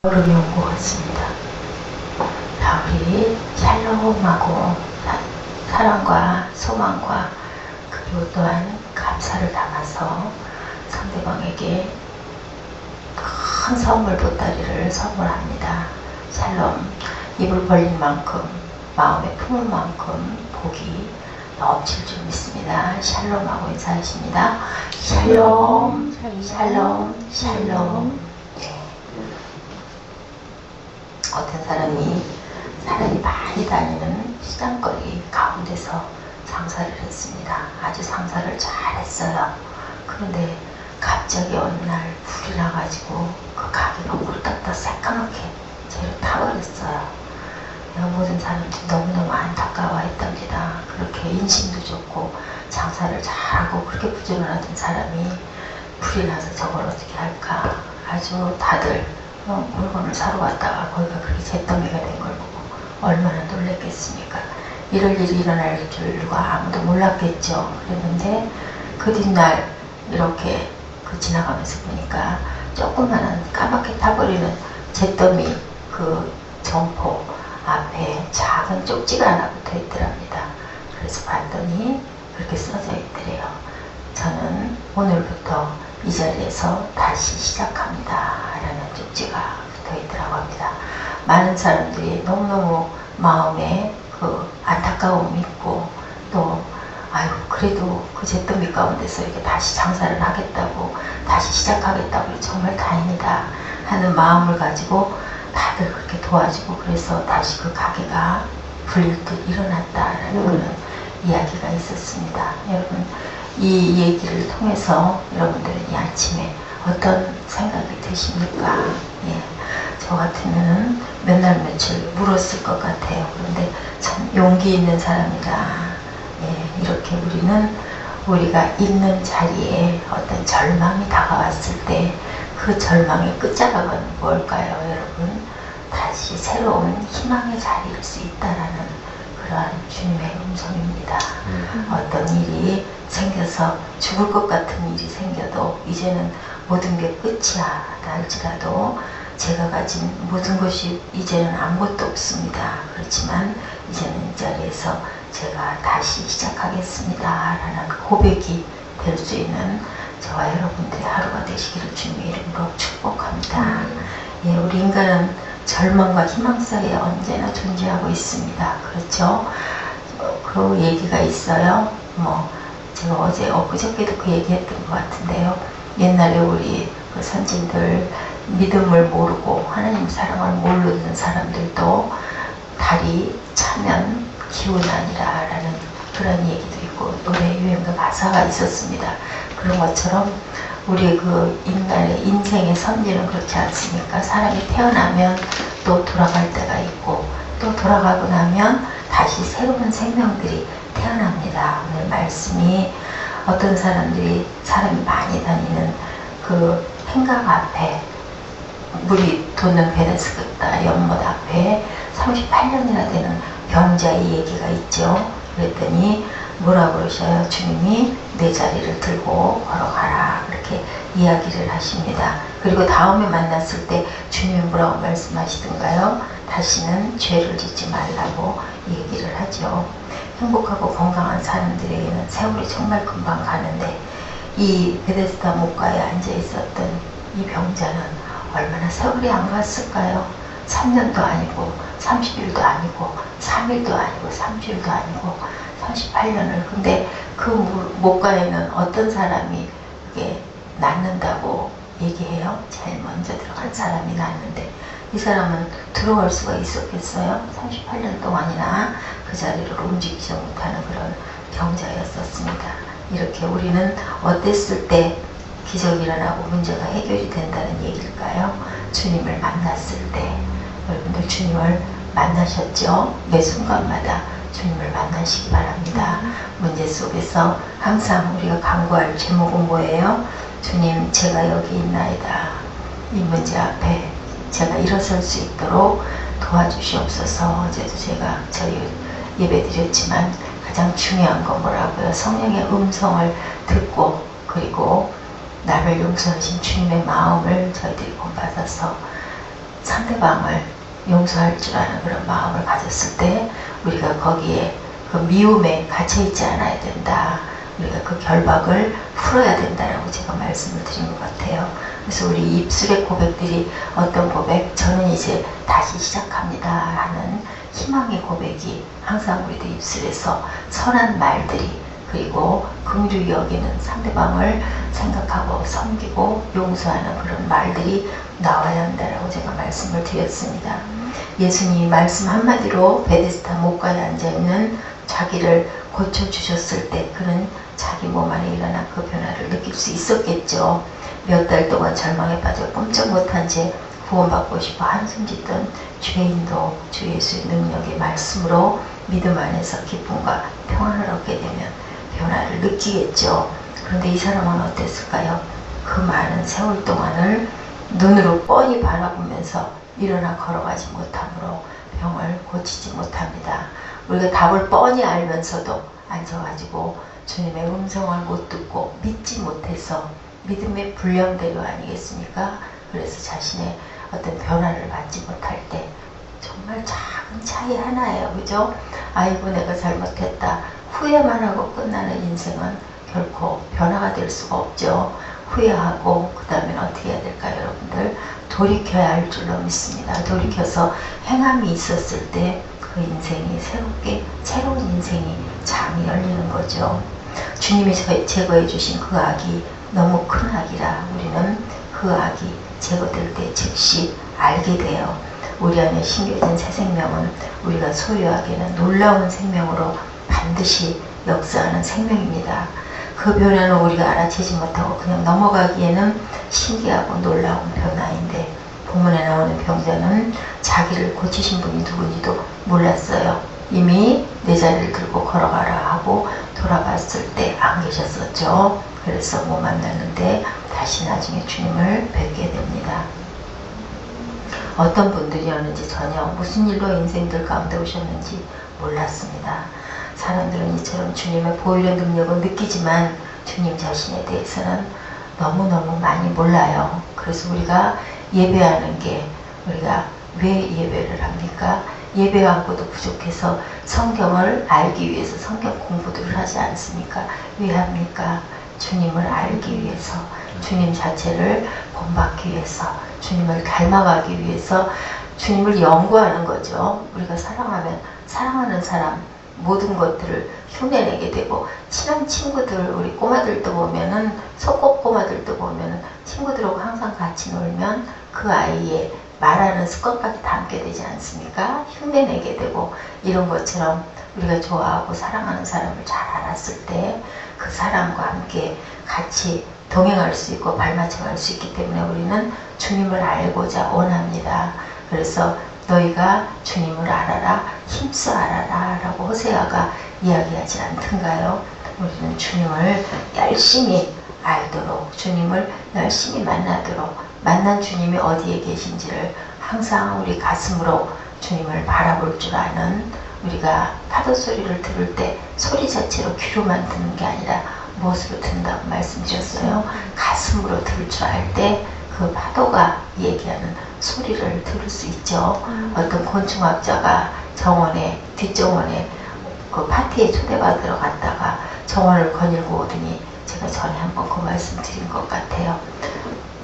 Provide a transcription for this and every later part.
어려움이 온 것 같습니다. 자, 우리 샬롬하고 사랑과 소망과 그리고 또한 감사를 담아서 상대방에게 큰 선물 보따리를 선물합니다. 샬롬, 입을 벌린 만큼 마음에 품은 만큼 복이 넘칠 줄 믿습니다. 샬롬하고 인사하십니다. 샬롬, 샬롬, 샬롬. 네. 어떤 사람이 많이 다니는 시장거리 가운데서 장사를 했습니다. 아주 장사를 잘했어요. 그런데 갑자기 어느 날 불이 나가지고 그 가게가 홀딱 새까맣게 재로 타버렸어요. 모든 사람들이 너무너무 안타까워했답니다. 그렇게 인심도 좋고 장사를 잘하고 그렇게 부지런하던 사람이 불이 나서 저걸 어떻게 할까. 아주 다들 물건을 사러 왔다가 거기가 그렇게 잿더미가 된 걸 보고 얼마나 놀랬겠습니까. 이럴 일이 일어날 줄과 아무도 몰랐겠죠. 그랬는데 그 뒷날 이렇게 지나가면서 보니까 조그마한 까맣게 타버리는 잿더미 그 점포 앞에 작은 쪽지가 하나 붙어 있더랍니다. 그래서 봤더니 그렇게 써져 있더래요. 저는 오늘부터 이 자리에서 다시 시작합니다. 라는 쪽지가 붙어 있더라고 합니다. 많은 사람들이 너무너무 마음에 그 안타까움이 있고 또 아유 그래도 그 잿더미 가운데서 이렇게 다시 장사를 하겠다고 다시 시작하겠다고 정말 다행이다 하는 마음을 가지고 다들 그렇게 도와주고 그래서 다시 그 가게가 불일듯 일어났다라는 그런 이야기가 있었습니다. 여러분 이 얘기를 통해서 여러분들은 이 아침에 어떤 생각이 드십니까? 예, 저 같으면 몇 날 며칠 물었을 것 같아요. 그런데 참 용기 있는 사람이다. 예, 이렇게 우리가 있는 자리에 어떤 절망이 다가왔을 때 그 절망의 끝자락은 뭘까요, 여러분? 다시 새로운 희망의 자리일 수 있다라는 그러한 주님의 음성입니다. 어떤 일이 생겨서 죽을 것 같은 일이 생겨도 이제는 모든 게 끝이야 할지라도 제가 가진 모든 것이 이제는 아무것도 없습니다. 그렇지만 이제는 이 자리에서 제가 다시 시작하겠습니다 라는 고백이 될 수 있는 저와 여러분들의 하루가 되시기를 주님의 이름으로 축복합니다. 예, 우리 인간은 절망과 희망 사이에 언제나 존재하고 있습니다. 그렇죠? 그 얘기가 있어요. 제가 어제 엊그저께도 그 얘기했던 것 같은데요. 옛날에 우리 그 선진들 믿음을 모르고 하나님 사랑을 모르는 사람들도 달이 차면 기운이 아니라 라는 그런 얘기도 있고 노래 유행가 가사가 있었습니다. 그런 것처럼 우리 그 인간의 인생의 선지는 그렇지 않습니까? 사람이 태어나면 또 돌아갈 때가 있고 또 돌아가고 나면 다시 새로운 생명들이 태어납니다. 오늘 말씀이 어떤 사람이 많이 다니는 그 행각 앞에 물이 돋는 베네스다 연못 앞에 38년이나 되는 병자의 얘기가 있죠. 그랬더니 뭐라 그러셔요? 주님이 내 자리를 들고 걸어가라 그렇게 이야기를 하십니다. 그리고 다음에 만났을 때 주님이 뭐라고 말씀하시던가요? 다시는 죄를 짓지 말라고 얘기를 하죠. 행복하고 건강한 사람들에게는 세월이 정말 금방 가는데 이 베데스다 목가에 앉아 있었던 이 병자는 얼마나 세월이 안 갔을까요? 3년도 아니고 30일도 아니고 3일도 아니고 3주일도 아니고 38년을. 근데 그 목가에는 어떤 사람이 이게 낫는다고 얘기해요? 제일 먼저 들어간 사람이 낫는데 이 사람은 들어갈 수가 있었겠어요? 38년 동안이나 그 자리를 움직이지 못하는 그런 병자였었습니다. 이렇게 우리는 어땠을 때 기적이 일어나고 문제가 해결이 된다는 얘기일까요? 주님을 만났을 때. 여러분들 주님을 만나셨죠? 매 순간마다 주님을 만나시기 바랍니다. 문제 속에서 항상 우리가 간구할 제목은 뭐예요? 주님, 제가 여기 있나이다. 이 문제 앞에 제가 일어설 수 있도록 도와주시옵소서. 어제도 제가 저희 예배 드렸지만 가장 중요한 건 뭐라고요? 성령의 음성을 듣고 그리고 나를 용서하신 주님의 마음을 저희들이 본받아서 상대방을 용서할 줄 아는 그런 마음을 가졌을 때 우리가 거기에 그 미움에 갇혀있지 않아야 된다. 우리가 그 결박을 풀어야 된다라고 제가 말씀을 드린 것 같아요. 그래서 우리 입술의 고백들이 어떤 고백? 저는 이제 다시 시작합니다 하는 희망의 고백이 항상 우리들 입술에서 선한 말들이, 그리고 긍휼히 여기는 상대방을 생각하고 섬기고 용서하는 그런 말들이 나와야 한다라고 제가 말씀을 드렸습니다. 예수님이 말씀 한마디로 베데스다 목가에 앉아있는 자기를 고쳐주셨을 때 그는 자기 몸 안에 일어난 그 변화를 느낄 수 있었겠죠. 몇 달 동안 절망에 빠져 꼼짝 못한 채 구원받고 싶어 한숨 짓던 죄인도 주 예수의 능력의 말씀으로 믿음 안에서 기쁨과 평안을 얻게 되면 변화를 느끼겠죠. 그런데 이 사람은 어땠을까요? 그 많은 세월 동안을 눈으로 뻔히 바라보면서 일어나 걸어가지 못함으로 병을 고치지 못합니다. 우리가 답을 뻔히 알면서도 앉아가지고 주님의 음성을 못 듣고 믿지 못해서 믿음의 불량대로 아니겠습니까? 그래서 자신의 어떤 변화를 받지 못할 때 정말 작은 차이 하나예요. 그죠? 아이고 내가 잘못했다. 후회만 하고 끝나는 인생은 결코 변화가 될 수가 없죠. 후회하고 그 다음에 어떻게 해야 될까요? 여러분들 돌이켜야 할 줄로 믿습니다. 돌이켜서 행함이 있었을 때 그 인생이 새롭게 새로운 인생이 장이 열리는 거죠. 주님이 제거해 주신 그 악이 너무 큰 악이라 우리는 그 악이 제거될 때 즉시 알게 돼요. 우리 안에 심겨진 새 생명은 우리가 소유하기에는 놀라운 생명으로 반드시 역사하는 생명입니다. 그 변화는 우리가 알아채지 못하고 그냥 넘어가기에는 신기하고 놀라운 변화인데, 본문에 나오는 병자는 자기를 고치신 분이 누군지도 몰랐어요. 이미 내 자리를 들고 걸어가라 하고 돌아봤을 때 안 계셨었죠. 그래서 못 만났는데 다시 나중에 주님을 뵙게 됩니다. 어떤 분들이었는지 전혀 무슨 일로 인생들 가운데 오셨는지 몰랐습니다. 사람들은 이처럼 주님의 보혈의 능력을 느끼지만 주님 자신에 대해서는 너무너무 많이 몰라요. 그래서 우리가 예배하는 게, 우리가 왜 예배를 합니까? 예배하고도 부족해서 성경을 알기 위해서 성경 공부들을 하지 않습니까? 왜 합니까? 주님을 알기 위해서, 주님 자체를 본받기 위해서, 주님을 닮아가기 위해서 주님을 연구하는 거죠. 우리가 사랑하면 사랑하는 사람 모든 것들을 흉내내게 되고, 친한 친구들, 우리 꼬마들도 보면은, 소꿉꼬마들도 보면은 친구들하고 항상 같이 놀면 그 아이의 말하는 습관까지 담게 되지 않습니까? 흉내내게 되고, 이런 것처럼 우리가 좋아하고 사랑하는 사람을 잘 알았을 때 그 사람과 함께 같이 동행할 수 있고 발맞춰갈 수 있기 때문에 우리는 주님을 알고자 원합니다. 그래서 너희가 주님을 알아라, 힘써 알아라 라고 호세아가 이야기하지 않던가요? 우리는 주님을 열심히 알도록, 주님을 열심히 만나도록, 만난 주님이 어디에 계신지를 항상 우리 가슴으로 주님을 바라볼 줄 아는, 우리가 파도 소리를 들을 때 소리 자체로 귀로만 듣는 게 아니라 무엇으로 듣는다고 말씀드렸어요. 가슴으로 들을 줄 알 때 그 파도가 얘기하는 소리를 들을 수 있죠. 어떤 곤충학자가 정원에, 뒷정원에 그 파티에 초대받으러 갔다가 정원을 거닐고 오더니 제가 전에 한번 그 말씀 드린 것 같아요.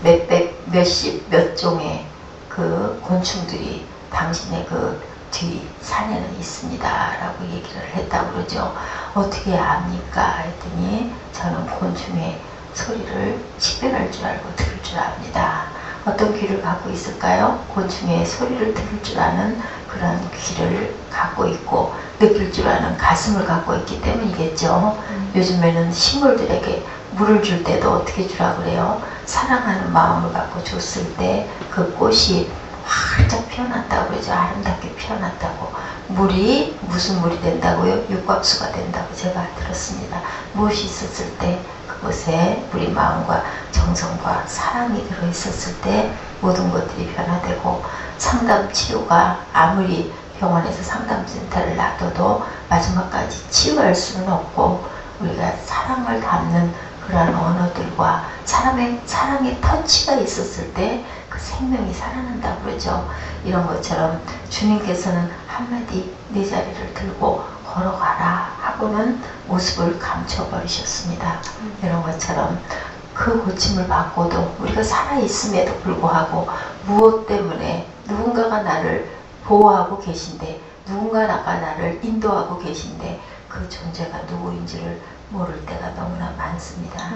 몇백, 몇십, 몇 종의 그 곤충들이 당신의 그 뒤 산에는 있습니다 라고 얘기를 했다고 그러죠. 어떻게 압니까? 했더니 저는 곤충의 소리를 식별할 줄 알고 들을 줄 압니다. 어떤 귀를 갖고 있을까요? 곤충의 소리를 들을 줄 아는 그런 귀를 갖고 있고 느낄 줄 아는 가슴을 갖고 있기 때문이겠죠. 요즘에는 식물들에게 물을 줄 때도 어떻게 주라 그래요? 사랑하는 마음을 갖고 줬을 때 그 꽃이 활짝 피어났다고 그러죠. 아름답게 피어났다고. 물이 무슨 물이 된다고요? 육각수가 된다고 제가 들었습니다. 무엇이 있었을 때 그곳에 우리 마음과 정성과 사랑이 들어있었을 때 모든 것들이 변화되고, 상담 치료가 아무리 병원에서 상담센터를 놔둬도 마지막까지 치유할 수는 없고, 우리가 사랑을 담는 그러한 언어들과 사랑의 터치가 있었을 때 그 그 생명이 살아난다고 그러죠. 이런 것처럼 주님께서는 한마디 내 자리를 들고 걸어가라 하고는 모습을 감춰버리셨습니다. 이런 것처럼 그 고침을 받고도 우리가 살아있음에도 불구하고 무엇 때문에 누군가가 나를 보호하고 계신데 누군가가 나를 인도하고 계신데 그 존재가 누구인지를 모를 때가 너무나 많습니다.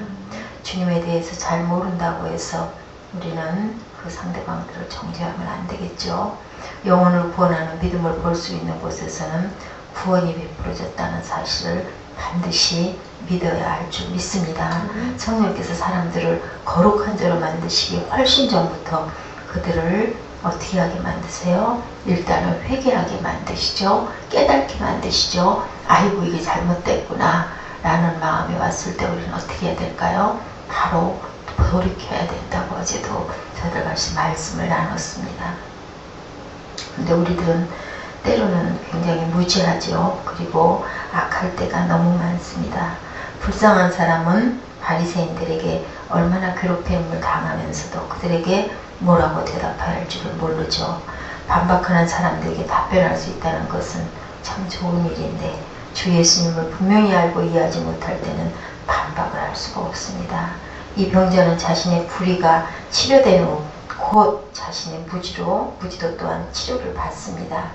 주님에 대해서 잘 모른다고 해서 우리는 그 상대방들을 정죄하면 안 되겠죠. 영혼을 구원하는 믿음을 볼 수 있는 곳에서는 구원이 베풀어졌다는 사실을 반드시 믿어야 할 줄 믿습니다. 성령께서 사람들을 거룩한 자로 만드시기 훨씬 전부터 그들을 어떻게 하게 만드세요? 일단은 회개하게 만드시죠. 깨닫게 만드시죠. 아이고 이게 잘못됐구나 라는 마음이 왔을 때 우리는 어떻게 해야 될까요? 바로 돌이켜야 된다고 어제도 저들 같이 말씀을 나눴습니다. 근데 우리들은 때로는 굉장히 무지하죠. 그리고 악할 때가 너무 많습니다. 불쌍한 사람은 바리새인들에게 얼마나 괴롭힘을 당하면서도 그들에게 뭐라고 대답해야 할 줄을 모르죠. 반박하는 사람들에게 답변할 수 있다는 것은 참 좋은 일인데 주 예수님을 분명히 알고 이해하지 못할 때는 반박을 할 수가 없습니다. 이 병자는 자신의 불의가 치료된 후 곧 자신의 무지도 또한 치료를 받습니다.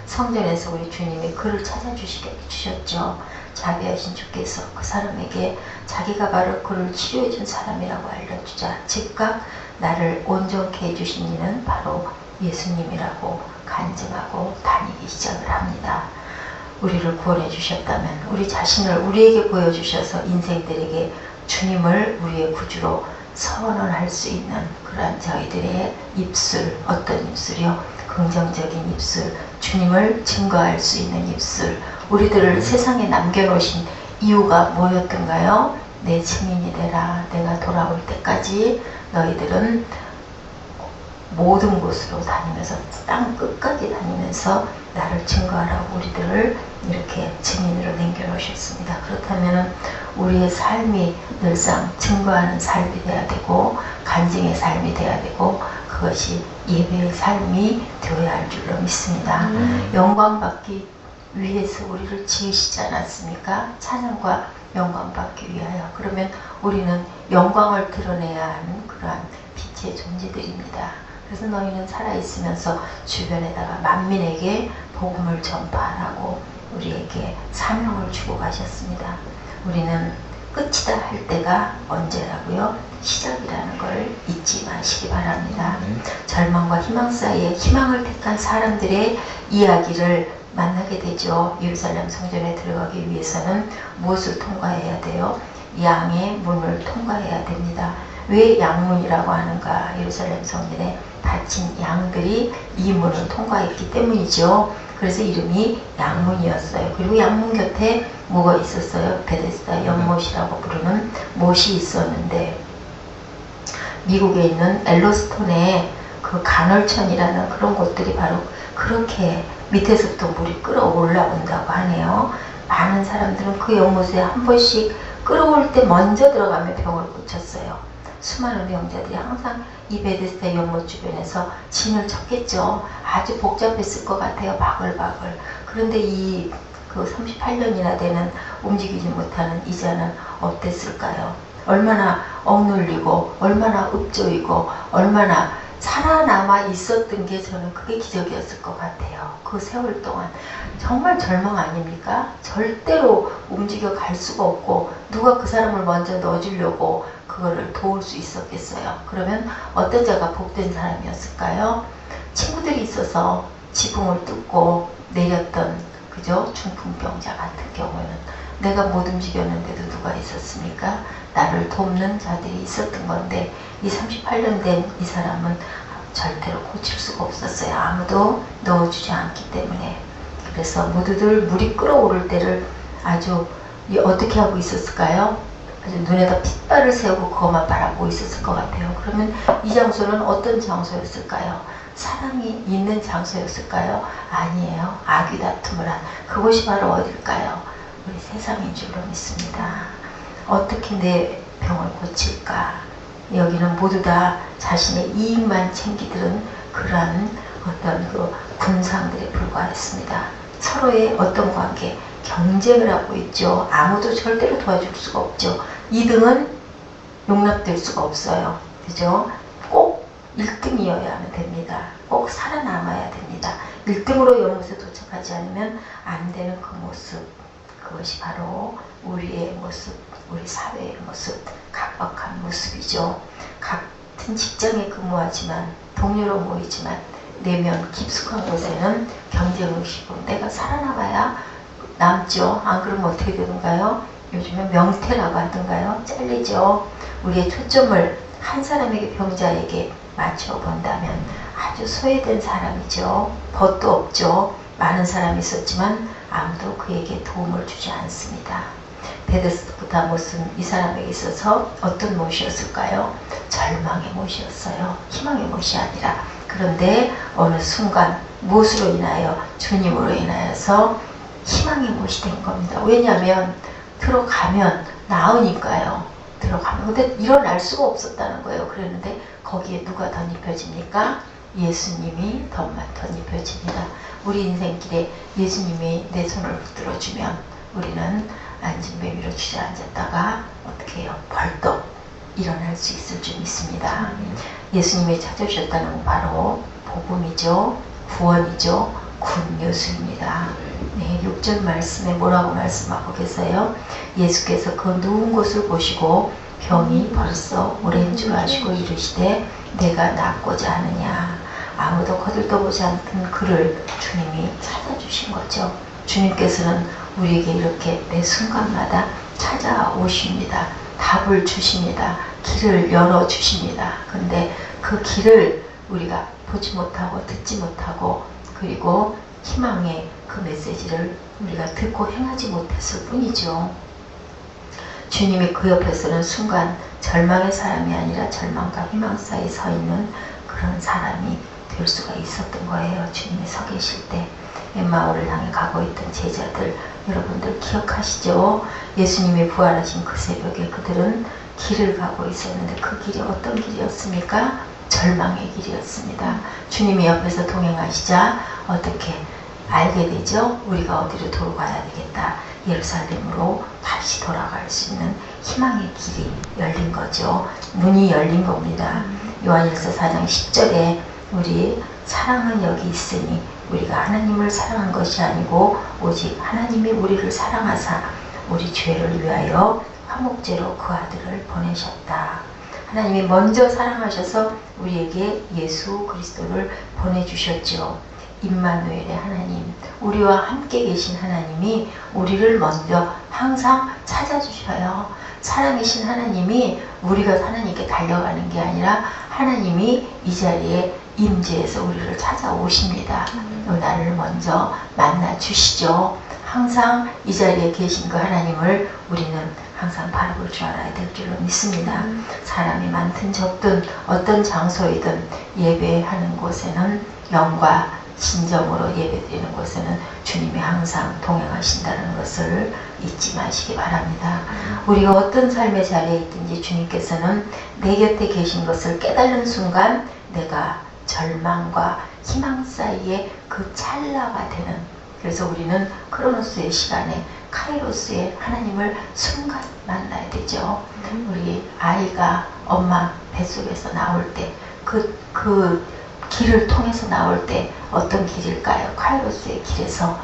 성전에서 우리 주님이 그를 찾아주셨죠. 자비하신 주께서 그 사람에게 자기가 바로 그를 치료해준 사람이라고 알려주자 즉각 나를 온전케 해주신 이는 바로 예수님이라고 간증하고 다니기 시작을 합니다. 우리를 구원해 주셨다면 우리 자신을 우리에게 보여주셔서 인생들에게 주님을 우리의 구주로 선언할 수 있는 그러한 저희들의 입술, 어떤 입술이요? 긍정적인 입술, 주님을 증거할 수 있는 입술, 우리들을 세상에 남겨놓으신 이유가 뭐였던가요? 내 증인이 되라. 내가 돌아올 때까지 너희들은 모든 곳으로 다니면서 땅 끝까지 다니면서 나를 증거하라고 우리들을 이렇게 증인으로 남겨놓으셨습니다. 그렇다면 우리의 삶이 늘상 증거하는 삶이 돼야 되고 간증의 삶이 돼야 되고 그것이 예배의 삶이 되어야 할 줄로 믿습니다. 영광받기 위해서 우리를 지으시지 않았습니까? 찬양과 영광받기 위하여. 그러면 우리는 영광을 드러내야 하는 그러한 빛의 존재들입니다. 그래서 너희는 살아있으면서 주변에다가 만민에게 복음을 전파하라고 우리에게 사명을 주고 가셨습니다. 우리는 끝이다 할 때가 언제라고요? 시작이라는 걸 잊지 마시기 바랍니다. 절망과 희망 사이에 희망을 택한 사람들의 이야기를 만나게 되죠. 예루살렘 성전에 들어가기 위해서는 무엇을 통과해야 돼요? 양의 문을 통과해야 됩니다. 왜 양문이라고 하는가? 예루살렘 성전에 갇힌 양들이 이 문을 통과했기 때문이죠. 그래서 이름이 양문이었어요. 그리고 양문 곁에 뭐가 있었어요? 베데스다 연못이라고 부르는 못이 있었는데 미국에 있는 엘로스톤에 그 간헐천이라는 그런 곳들이 바로 그렇게 밑에서부터 물이 끌어올라온다고 하네요. 많은 사람들은 그 연못에 한 번씩 끌어올 때 먼저 들어가면 병을 고쳤어요. 수많은 병자들이 항상 이 베데스다 연못 주변에서 진을 쳤겠죠. 아주 복잡했을 것 같아요. 바글바글. 그런데 이 그 38년이나 되는 움직이지 못하는 이자는 어땠을까요? 얼마나 억눌리고 얼마나 읍조이고 얼마나 살아남아 있었던 게 저는 그게 기적이었을 것 같아요. 그 세월 동안 정말 절망 아닙니까? 절대로 움직여 갈 수가 없고 누가 그 사람을 먼저 넣어주려고 그거를 도울 수 있었겠어요. 그러면 어떤 자가 복된 사람이었을까요? 친구들이 있어서 지붕을 뚫고 내렸던 그죠? 중풍병자 같은 경우에는 내가 못 움직였는데도 누가 있었습니까? 나를 돕는 자들이 있었던 건데 이 38년 된 이 사람은 절대로 고칠 수가 없었어요. 아무도 넣어주지 않기 때문에. 그래서 모두들 물이 끓어오를 때를 아주 어떻게 하고 있었을까요? 아주 눈에다 핏발을 세우고 그것만 바라보고 있었을 것 같아요. 그러면 이 장소는 어떤 장소였을까요? 사랑이 있는 장소였을까요? 아니에요. 악이 다툼을 한 그곳이 바로 어딜까요? 우리 세상인 줄로 믿습니다. 어떻게 내 병을 고칠까? 여기는 모두 다 자신의 이익만 챙기들은 그러한 어떤 그 군상들에 불과했습니다. 서로의 어떤 관계, 경쟁을 하고 있죠. 아무도 절대로 도와줄 수가 없죠. 2등은 용납될 수가 없어요. 그죠? 꼭 1등이어야 됩니다. 꼭 살아남아야 됩니다. 1등으로 연못에 도착하지 않으면 안 되는 그 모습, 그것이 바로 우리의 모습, 우리 사회의 모습, 각박한 모습이죠. 같은 직장에 근무하지만, 동료로 모이지만 내면 깊숙한 곳에는 경쟁의식으로 내가 살아남아야 남죠. 안 그러면 어떻게 되는가요? 요즘에 명퇴라고 하던가요? 잘리죠. 우리의 초점을 한 사람에게, 병자에게 맞춰 본다면 아주 소외된 사람이죠. 벗도 없죠. 많은 사람이 있었지만 아무도 그에게 도움을 주지 않습니다. 베데스다 못은 이 사람에게 있어서 어떤 못이었을까요? 절망의 못이었어요. 희망의 못이 아니라. 그런데 어느 순간 무엇으로 인하여? 주님으로 인하여서 희망의 못이 된 겁니다. 왜냐하면 들어가면 나으니까요. 들어가면. 근데 일어날 수가 없었다는 거예요. 그랬는데 거기에 누가 덧입혀집니까? 예수님이 덧입혀집니다. 우리 인생길에 예수님이 내 손을 붙들어주면 우리는 앉은 배 위로 주저앉았다가 어떻게 해요? 벌떡 일어날 수 있을 줄 믿습니다. 예수님이 찾아오셨다는 건 바로 복음이죠. 구원이죠. 굿뉴스입니다. 네, 6절 말씀에 뭐라고 말씀하고 계세요? 예수께서 그 누운 곳을 보시고 병이 벌써 오랜 줄 아시고 이르시되 내가 낫고자 하느냐. 아무도 거들떠보지 않던 그를 주님이 찾아주신 거죠. 주님께서는 우리에게 이렇게 매 순간마다 찾아오십니다. 답을 주십니다. 길을 열어주십니다. 근데 그 길을 우리가 보지 못하고 듣지 못하고 그리고 희망의 그 메시지를 우리가 듣고 행하지 못했을 뿐이죠. 주님이 그 옆에서는 순간 절망의 사람이 아니라 절망과 희망 사이에 서 있는 그런 사람이 될 수가 있었던 거예요. 주님이 서 계실 때. 엠마오를 향해 가고 있던 제자들, 여러분들 기억하시죠? 예수님이 부활하신 그 새벽에 그들은 길을 가고 있었는데 그 길이 어떤 길이었습니까? 절망의 길이었습니다. 주님이 옆에서 동행하시자 어떻게 알게 되죠? 우리가 어디로 돌아가야 되겠다. 예루살렘으로 다시 돌아갈 수 있는 희망의 길이 열린 거죠. 문이 열린 겁니다. 요한일서 4장 10절에 우리 사랑은 여기 있으니 우리가 하나님을 사랑한 것이 아니고 오직 하나님이 우리를 사랑하사 우리 죄를 위하여 화목제로 그 아들을 보내셨다. 하나님이 먼저 사랑하셔서 우리에게 예수 그리스도를 보내주셨죠. 임마누엘의 하나님, 우리와 함께 계신 하나님이 우리를 먼저 항상 찾아주셔요. 사랑이신 하나님이 우리가 하나님께 달려가는 게 아니라 하나님이 이 자리에 임재해서 우리를 찾아오십니다. 나를 먼저 만나주시죠. 항상 이 자리에 계신 그 하나님을 우리는 항상 바라볼 줄 알아야 될 줄로 믿습니다. 사람이 많든 적든 어떤 장소이든 예배하는 곳에는 영과 진정으로 예배드리는 곳에는 주님이 항상 동행하신다는 것을 잊지 마시기 바랍니다. 우리가 어떤 삶의 자리에 있든지 주님께서는 내 곁에 계신 것을 깨달는 순간 내가 절망과 희망 사이에 그 찰나가 되는, 그래서 우리는 크로노스의 시간에 카이로스의 하나님을 순간 만나야 되죠. 우리 아이가 엄마 뱃속에서 나올 때 그 길을 통해서 나올 때 어떤 길일까요? 카이로스의 길에서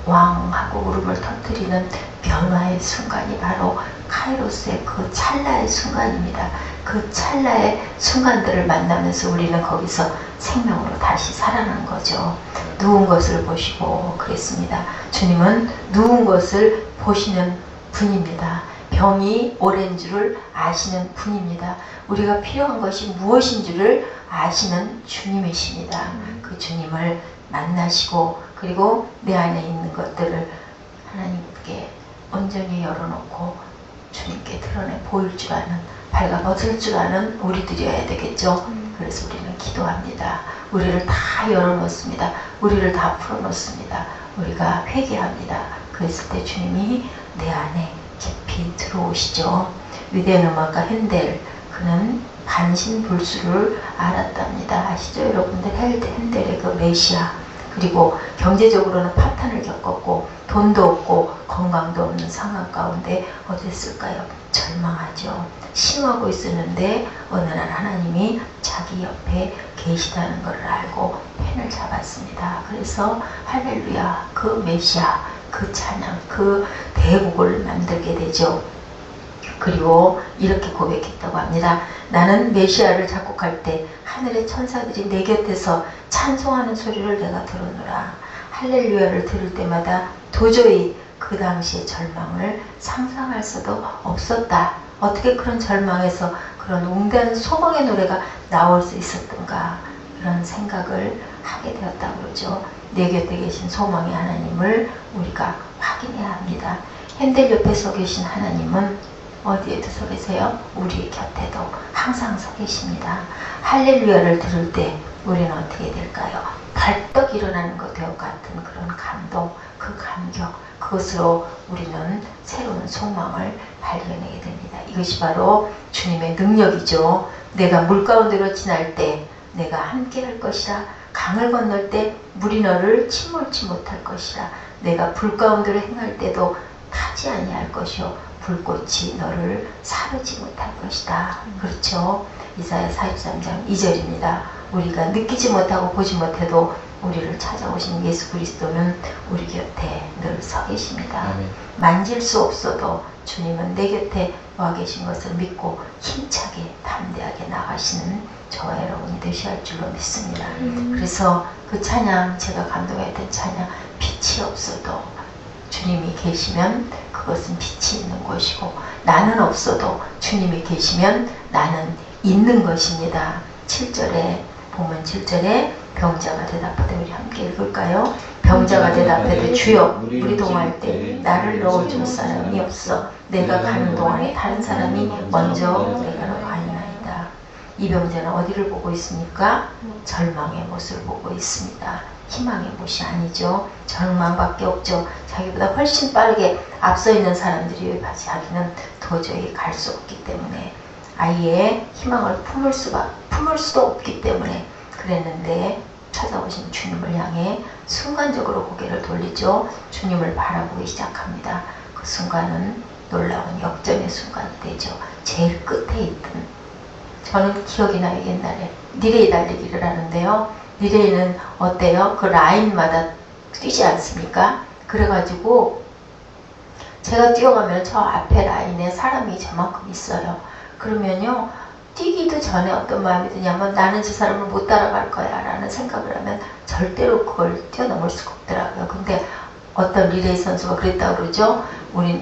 왕하고 울음을 터뜨리는 변화의 순간이 바로 카이로스의 그 찰나의 순간입니다. 그 찰나의 순간들을 만나면서 우리는 거기서 생명으로 다시 살아난 거죠. 누운 것을 보시고 그랬습니다. 주님은 누운 것을 보시는 분입니다. 병이 오랜 줄을 아시는 분입니다. 우리가 필요한 것이 무엇인 줄을 아시는 주님이십니다. 그 주님을 만나시고 그리고 내 안에 있는 것들을 하나님께 온전히 열어놓고 주님께 드러내 보일 줄 아는, 발가벗을 줄 아는 우리들이어야 되겠죠. 그래서 우리는 기도합니다. 우리를 다 열어놓습니다. 우리를 다 풀어놓습니다. 우리가 회개합니다. 그랬을 때 주님이 내 안에 깊이 들어오시죠. 위대한 음악가 핸델, 그는 반신불수를 알았답니다. 아시죠 여러분들? 핸델의 그 메시아, 그리고 경제적으로는 파탄을 겪었고 돈도 없고 건강도 없는 상황 가운데 어땠을까요? 절망하죠. 심하고 있었는데 어느 날 하나님이 자기 옆에 계시다는 것을 알고 펜을 잡았습니다. 그래서 할렐루야, 그 메시아, 그 찬양, 그 대곡을 만들게 되죠. 그리고 이렇게 고백했다고 합니다. 나는 메시아를 작곡할 때 하늘의 천사들이 내 곁에서 찬송하는 소리를 내가 들었노라. 할렐루야를 들을 때마다 도저히 그 당시의 절망을 상상할 수도 없었다. 어떻게 그런 절망에서 그런 웅단 소망의 노래가 나올 수 있었던가, 그런 생각을 하게 되었다고 그러죠. 내 곁에 계신 소망의 하나님을 우리가 확인해야 합니다. 핸델 옆에 서 계신 하나님은 어디에도 서 계세요? 우리 곁에도 항상 서 계십니다. 할렐루야를 들을 때 우리는 어떻게 될까요? 벌떡 일어나는 것과 같은 그런 감동, 그 감격, 그것으로 우리는 새로운 소망을 발견하게 됩니다. 이것이 바로 주님의 능력이죠. 내가 물 가운데로 지날 때 내가 함께 할 것이라. 강을 건널 때 물이 너를 침몰치 못할 것이라. 내가 불 가운데로 행할 때도 타지 아니할 것이요 불꽃이 너를 사르지 못할 것이다. 그렇죠? 이사야 43장 2절입니다. 우리가 느끼지 못하고 보지 못해도 우리를 찾아오신 예수 그리스도는 우리 곁에 늘 서 계십니다. 아멘. 만질 수 없어도 주님은 내 곁에 와 계신 것을 믿고 힘차게 담대하게 나가시는 저와 여러분이 되셔야 할 줄로 믿습니다. 그래서 그 찬양, 제가 감동했던 찬양, 빛이 없어도 주님이 계시면 그것은 빛이 있는 것이고, 나는 없어도 주님이 계시면 나는 있는 것입니다. 7절에 보면 7절에 병자가 대답하되, 우리 함께 읽을까요? 병자가 대답하되 주여 우리 동할 때 나를 넣어줄 사람이 없어. 내가 가는 동안에 다른 사람이 먼저 내가라고 하니나이다. 이 병자는 어디를 보고 있습니까? 절망의 못을 보고 있습니다. 희망의 못이 아니죠. 절망밖에 없죠. 자기보다 훨씬 빠르게 앞서 있는 사람들이 자기는 도저히 갈 수 없기 때문에, 아예 희망을 품을 수도 없기 때문에 그랬는데, 찾아오신 주님을 향해 순간적으로 고개를 돌리죠. 주님을 바라보기 시작합니다. 그 순간은 놀라운 역전의 순간이 되죠. 제일 끝에 있던, 저는 기억이 나요. 옛날에 리레이 달리기를 하는데요. 리레이는 어때요? 그 라인마다 뛰지 않습니까? 그래가지고 제가 뛰어가면 저 앞에 라인에 사람이 저만큼 있어요. 그러면요, 뛰기도 전에 어떤 마음이 드냐면, 나는 저 사람을 못 따라갈 거야 라는 생각을 하면 절대로 그걸 뛰어넘을 수가 없더라고요. 근데 어떤 리레이 선수가 그랬다고 그러죠.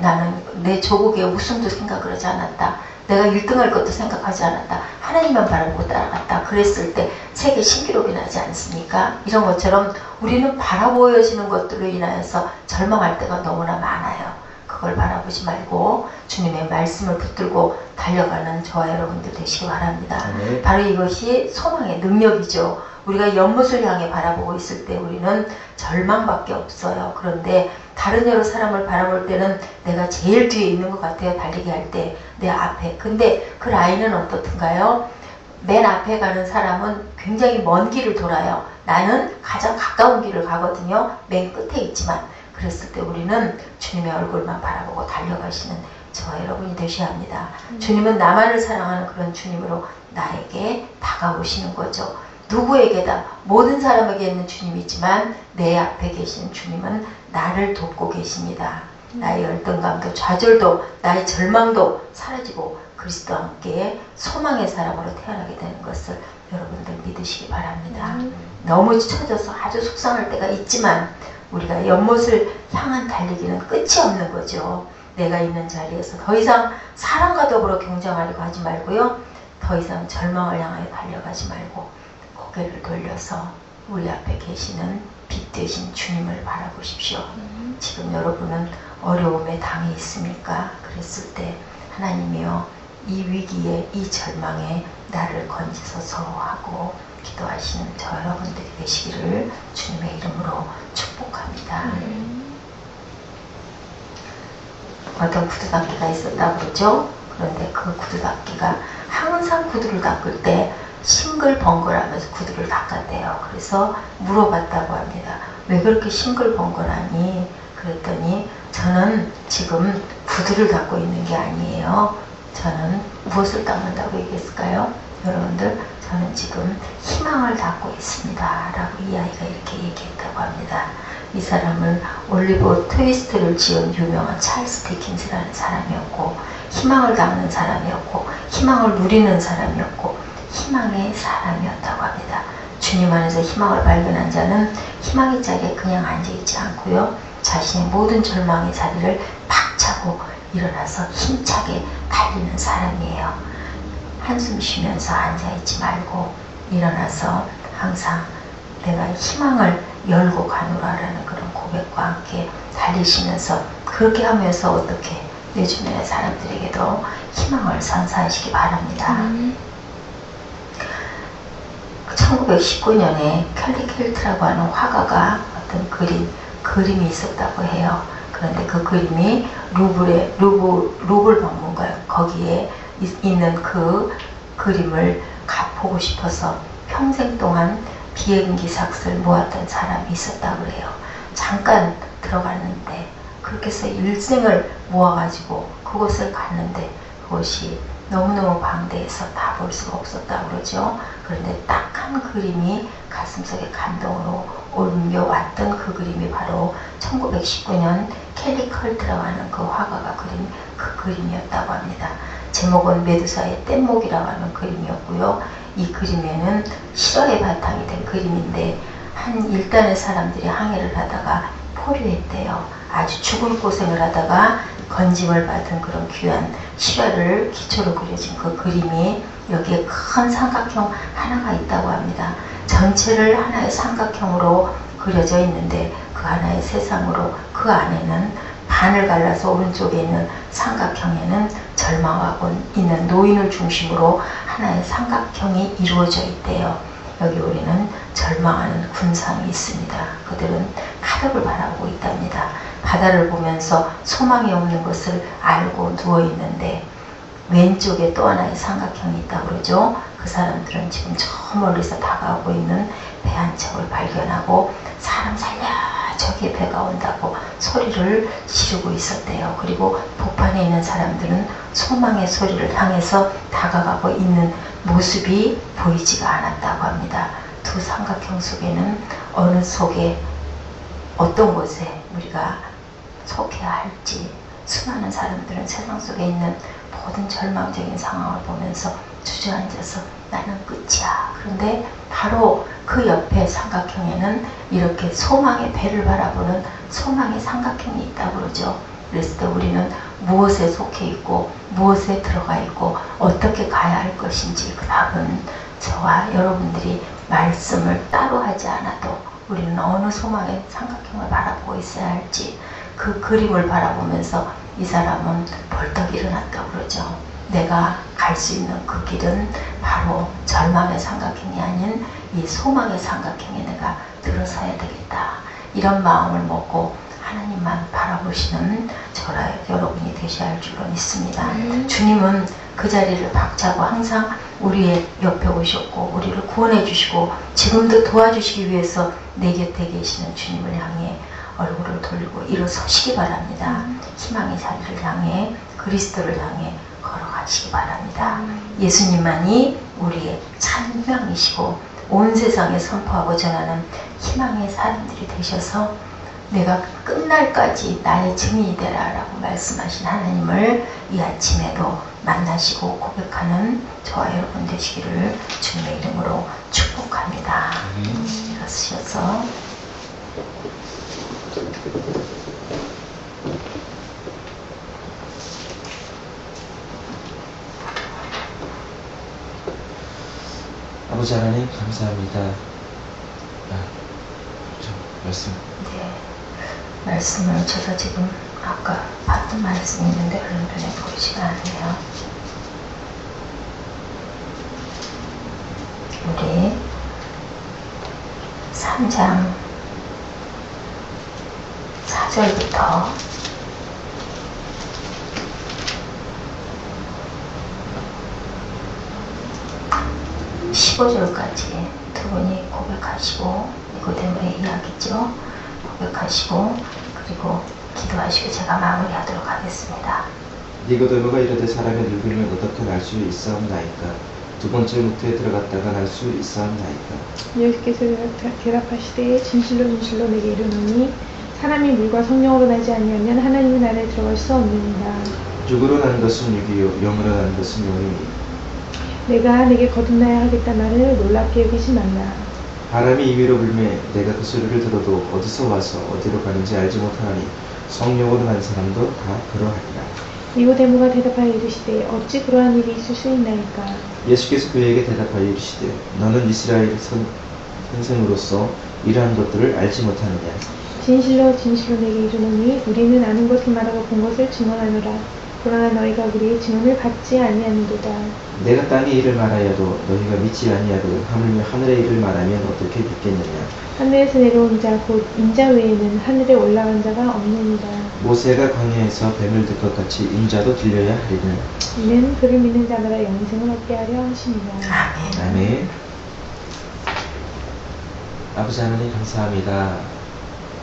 나는 내 조국의 우승도 생각을 하지 않았다. 내가 1등할 것도 생각하지 않았다. 하나님만 바라보고 따라갔다. 그랬을 때 세계 신기록이 나지 않습니까? 이런 것처럼 우리는 바라보여지는 것들로 인하여서 절망할 때가 너무나 많아요. 그걸 바라보지 말고 주님의 말씀을 붙들고 달려가는 저와 여러분들 되시기 바랍니다. 네. 바로 이것이 소망의 능력이죠. 우리가 연못을 향해 바라보고 있을 때 우리는 절망밖에 없어요. 그런데 다른 여러 사람을 바라볼 때는 내가 제일 뒤에 있는 것 같아요. 달리기 할 때 내 앞에. 근데 그 라인은 어떻든가요? 맨 앞에 가는 사람은 굉장히 먼 길을 돌아요. 나는 가장 가까운 길을 가거든요. 맨 끝에 있지만. 그랬을 때 우리는 주님의 얼굴만 바라보고 달려가시는 저와 여러분이 되셔야 합니다. 주님은 나만을 사랑하는 그런 주님으로 나에게 다가오시는 거죠. 누구에게다, 모든 사람에게 있는 주님이지만 내 앞에 계신 주님은 나를 돕고 계십니다. 나의 열등감도 좌절도 나의 절망도 사라지고 그리스도와 함께 소망의 사람으로 태어나게 되는 것을 여러분들 믿으시기 바랍니다. 너무 처져서 아주 속상할 때가 있지만 우리가 연못을 향한 달리기는 끝이 없는 거죠. 내가 있는 자리에서 더 이상 사람과 더불어 경쟁하려고 하지 말고요. 더 이상 절망을 향하여 달려가지 말고 고개를 돌려서 우리 앞에 계시는 빛 되신 주님을 바라보십시오. 지금 여러분은 어려움에 당해 있습니까? 그랬을 때 하나님이여, 이 위기에, 이 절망에 나를 건지소서 하고 기도하시는 저 여러분들이 되시기를 주님의 이름으로 축복합니다. 어떤 구두닦이가 있었다고 그러죠? 그런데 그 구두닦이가 항상 구두를 닦을 때 싱글벙글하면서 구두를 닦았대요. 그래서 물어봤다고 합니다. 왜 그렇게 싱글벙글하니? 그랬더니 저는 지금 구두를 닦고 있는 게 아니에요. 저는 무엇을 닦는다고 얘기했을까요? 여러분들, 저는 지금 희망을 닦고 있습니다. 라고 이 아이가 이렇게 얘기했다고 합니다. 이 사람은 올리버 트위스트를 지은 유명한 찰스 디킨스라는 사람이었고, 희망을 닦는 사람이었고, 희망을 누리는 사람이었고, 희망의 사람이었다고 합니다. 주님 안에서 희망을 발견한 자는 희망의 자리에 그냥 앉아있지 않고요, 자신의 모든 절망의 자리를 박차고 일어나서 힘차게 달리는 사람이에요. 한숨 쉬면서 앉아있지 말고 일어나서 항상 내가 희망을 열고 가노라라는 그런 고백과 함께 달리시면서, 그렇게 하면서 어떻게 내 주변의 사람들에게도 희망을 선사하시기 바랍니다. 1919년에 켈리 켈트라고 하는 화가가 어떤 그림이 있었다고 해요. 그런데 그 그림이 루블 박물관 거기에 있는 그 그림을 보고 싶어서 평생 동안 비행기 삭스를 모았던 사람이 있었다고 그래요. 잠깐 들어갔는데 그렇게 해서 일생을 모아가지고 그곳을 갔는데 그곳이 너무너무 방대해서 다 볼 수가 없었다고 그러죠. 그런데 딱 한 그림이 가슴속에 감동으로 옮겨왔던 그 그림이 바로 1919년 켈리 컬트라고 하는 그 화가가 그린 그 그림이었다고 합니다. 제목은 메두사의 뗏목이라고 하는 그림이었고요. 이 그림에는 실화의 바탕이 된 그림인데 한 일단의 사람들이 항해를 하다가 포류했대요. 아주 죽을 고생을 하다가 건짐을 받은 그런 귀한 실화를 기초로 그려진 그 그림이 여기에 큰 삼각형 하나가 있다고 합니다. 전체를 하나의 삼각형으로 그려져 있는데 그 하나의 세상으로 그 안에는 반을 갈라서 오른쪽에 있는 삼각형에는 절망하고 있는 노인을 중심으로 하나의 삼각형이 이루어져 있대요. 여기 우리는 절망하는 군상이 있습니다. 그들은 바다를 바라보고 있답니다. 바다를 보면서 소망이 없는 것을 알고 누워있는데 왼쪽에 또 하나의 삼각형이 있다고 그러죠. 그 사람들은 지금 저 멀리서 다가오고 있는 배 한 척을 발견하고 사람 살려 저기에 배가 온다고 소리를 지르고 있었대요. 그리고 복판에 있는 사람들은 소망의 소리를 향해서 다가가고 있는 모습이 보이지가 않았다고 합니다. 두 삼각형 속에는 어느 속에 어떤 곳에 우리가 속해야 할지, 수많은 사람들은 세상 속에 있는 모든 절망적인 상황을 보면서 주저앉아서 나는 끝이야. 그런데 바로 그 옆에 삼각형에는 이렇게 소망의 배를 바라보는 소망의 삼각형이 있다고 그러죠. 그랬을 때 우리는 무엇에 속해 있고 무엇에 들어가 있고 어떻게 가야 할 것인지 그 답은 저와 여러분들이 말씀을 따로 하지 않아도 우리는 어느 소망의 삼각형을 바라보고 있어야 할지 그 그림을 바라보면서 이 사람은 벌떡 일어났다고 그러죠. 내가 갈 수 있는 그 길은 바로 절망의 삼각형이 아닌 이 소망의 삼각형에 내가 들어서야 되겠다. 이런 마음을 먹고 하나님만 바라보시는 저라 여러분이 되셔야 할 줄로 믿습니다. 주님은 그 자리를 박차고 항상 우리의 옆에 오셨고 우리를 구원해 주시고 지금도 도와주시기 위해서 내 곁에 계시는 주님을 향해 얼굴을 돌리고 일어서시기 바랍니다. 희망의 자리를 향해 그리스도를 향해 걸어가시기 바랍니다. 예수님만이 우리의 참 희망이시고 온 세상에 선포하고 전하는 희망의 사람들이 되셔서 내가 끝날까지 나의 증인이 되라 라고 말씀하신 하나님을 이 아침에도 만나시고 고백하는 저와 여러분 되시기를 주님의 이름으로 축복합니다. 일어서셔서 아버지 하나님 감사합니다. 말씀. 네, 말씀을 저도 지금 아까 봤던 말씀이 있는데 얼른 눈에 보이지가 않네요. 우리 3장 4절부터 15절까지 두 분이 고백하시고 니고데모의 이야기죠. 고백하시고 그리고 기도하시고 제가 마무리하도록 하겠습니다. 니고데모가 이르되 사람의 늙음을 어떻게 알 수 있사옵나이까? 두 번째 무트에 들어갔다가 날 수 있사옵나이까? 예수께서 대답하시되 진실로 진실로 내게 이르노니 사람이 물과 성령으로 나지 아니하면 하나님의 나라에 들어갈 수 없느니라. 육으로 나는 것은 육이요 영으로 나는 것은 영이니 내가 내게 거듭나야 하겠다 말을 놀랍게 여기지 말라. 바람이 임의로 불매 내가 그 소리를 들어도 어디서 와서 어디로 가는지 알지 못하니 성령으로 난 사람도 다 그러하리라. 니고데모가 대답하여 이르시되 어찌 그러한 일이 있을 수 있나이까? 예수께서 그에게 대답하여 이르시되 너는 이스라엘 선생으로서 이러한 것들을 알지 못하느냐? 진실로 진실로 내게 이르노니 우리는 아는 것을 말하고 본 것을 증언하노라. 그러나 너희가 우리의 증언을 받지 아니하는도다. 내가 땅의 일을 말하여도 너희가 믿지 아니하거든 하물며 하늘의 일을 말하면 어떻게 믿겠느냐? 하늘에서 내려온 자 곧 인자 외에는 하늘에 올라간 자가 없느니라. 모세가 광야에서 뱀을 들 것 같이 인자도 들려야 하리니 이는 그를 믿는 자마다 영생을 얻게 하려 하심이라. 아멘. 아멘. 아버지 하나님 감사합니다.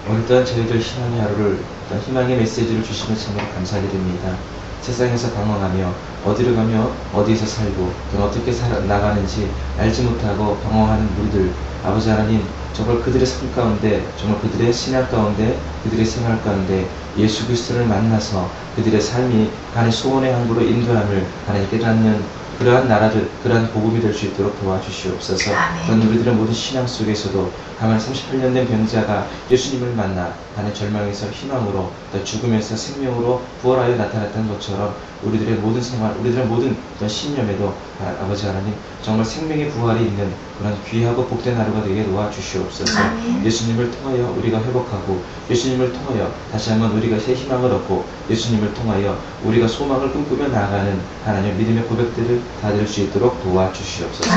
오늘 또한 저희들 희망의 하루를 또한 희망의 메시지를 주시면 참으로 감사드립니다. 세상에서 방황하며 어디로 가며 어디에서 살고 또 어떻게 나가는지 알지 못하고 방황하는 우리들 아버지 하나님 정말 그들의 삶 가운데 정말 그들의 신앙 가운데 그들의 생활 가운데 예수 그리스도를 만나서 그들의 삶이 하나님 소원의 항구로 인도함을 하나님 깨닫는 그러한 나라들, 그러한 복음이 될 수 있도록 도와주시옵소서. 그런 우리들의 모든 신앙 속에서도 가만 38년 된 병자가 예수님을 만나 하나님 절망에서 희망으로 또 죽음에서 생명으로 부활하여 나타났던 것처럼 우리들의 모든 생활, 우리들의 모든 신념에도 아버지 하나님 정말 생명의 부활이 있는 그런 귀하고 복된 하루가 되게 도와주시옵소서. 예수님을 통하여 우리가 회복하고 예수님을 통하여 다시 한번 우리가 새 희망을 얻고 예수님을 통하여 우리가 소망을 꿈꾸며 나아가는 하나님의 믿음의 고백들을 다 될 수 있도록 도와주시옵소서.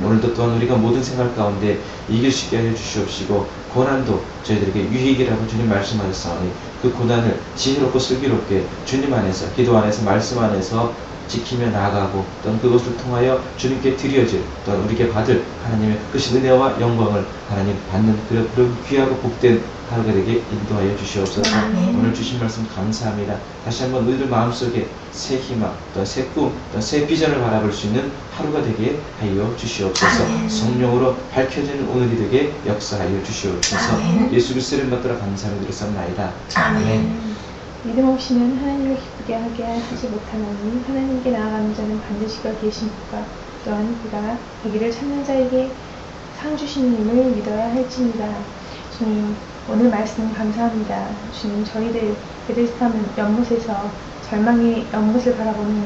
오늘도 또한 우리가 모든 생활 가운데 이길 수 있게 하여 주시옵시고 고난도 저희들에게 유익이라고 주님 말씀하셨사오니 그 고난을 지혜롭고 슬기롭게 주님 안에서 기도 안에서 말씀 안에서 지키며 나아가고 또한 그것을 통하여 주님께 드려질 또한 우리에게 받을 하나님의 그 은혜와 영광을 하나님 받는 그런 귀하고 복된 하루가 되게 인도하여 주시옵소서. 오늘 주신 말씀 감사합니다. 다시 한번 우리들 마음속에 새 희망, 또 새 꿈, 또 새 비전을 바라볼 수 있는 하루가 되게 하여 주시옵소서. 성령으로 밝혀지는 오늘이 되게 역사하여 주시옵소서. 예수 그리스도를 받들어 감사를 드렸사옵나이다. 아멘. 믿음 없이는 하나님을 기쁘게 하게 하지 못하나니 하나님께 나아가는 자는 반드시 그가 계신 것과 또한 그가 자기를 찾는 자에게 상 주시는 힘을 믿어야 할지니라. 주님 오늘 말씀 감사합니다. 주님 저희들 베데스다 연못에서 절망의 연못을 바라보는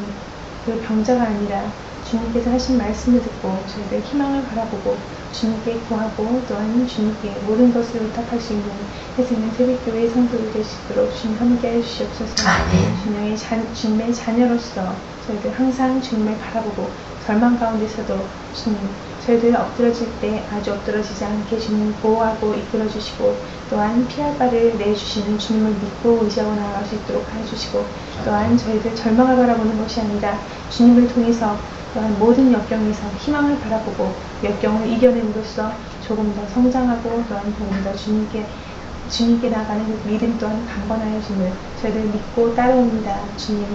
그 병자가 아니라 주님께서 하신 말씀을 듣고 저희들 희망을 바라보고 주님께 구하고 또한 주님께 모든 것을 의탁할 수 있는 회생의 새벽교회의 성도들 될 수 있도록 주님 함께 해주시옵소서. 주님의 자녀로서 저희들 항상 주님을 바라보고 절망 가운데서도 주님 저희들 엎드러질 때 아주 엎드러지지 않게 주님 보호하고 이끌어주시고 또한 피할 바를 내주시는 주님을 믿고 의지하고 나아갈 수 있도록 해주시고 또한 저희들 절망을 바라보는 것이 아니라 주님을 통해서 또한 모든 역경에서 희망을 바라보고 역경을 이겨냄으로써 조금 더 성장하고 또한 조금 더 주님께 나가는 그 믿음 또한 강건하여 주는 저희들 믿고 따라옵니다. 주님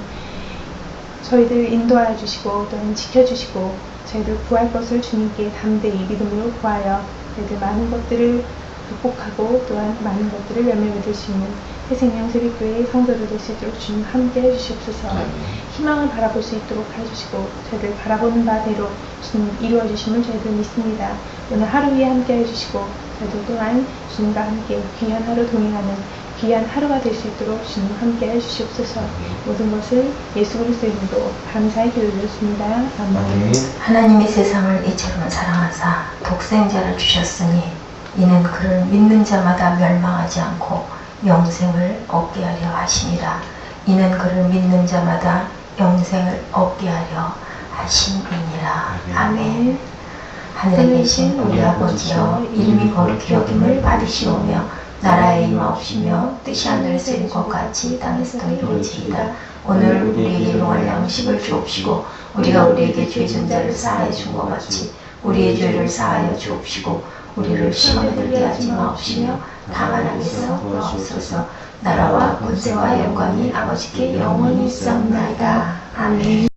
저희들 인도하여 주시고 또한 지켜주시고 저희들 구할 것을 주님께 담대히 믿음으로 구하여 저희들 많은 것들을 극복하고 또한 많은 것들을 열매 맺을 수 있는 새생명 새벽교회의 성도들 될 수 있도록 주님 함께 해주시옵소서. 희망을 바라볼 수 있도록 해주시고 저희들 바라보는 바대로 주님 이루어주심을 저희들 믿습니다. 오늘 하루 위에 함께 해주시고 저희들 또한 주님과 함께 귀한 하루 동행하는 귀한 하루가 될 수 있도록 주님 함께 해주시옵소서. 모든 것을 예수 그리스도의 이름으로 감사히 기도드렸습니다. 아멘. 하나님이 세상을 이처럼 사랑하사 독생자를 주셨으니 이는 그를 믿는 자마다 멸망하지 않고 영생을 얻게 하려 하시니라. 이는 그를 믿는 자마다 영생을 얻게 하려 하심이니라. 아멘. 하늘에 계신 우리 아버지여 이름이 거룩히 여김을 받으시오며 나라에 임하옵시며 뜻이 하늘에서 이룬 것 같이 땅에서도 이루어지이다. 오늘 우리에게 일용할 양식을 주옵시고 우리가 우리에게 죄진 자를 사하여 준 것 같이 우리의 죄를 사하여 주옵시고 우리를 시험에 들게 하지 마옵시며 다만 악에서 도와주옵소서. 나라와 권세와 영광이 아버지께 영원히 있사옵나이다. 아멘.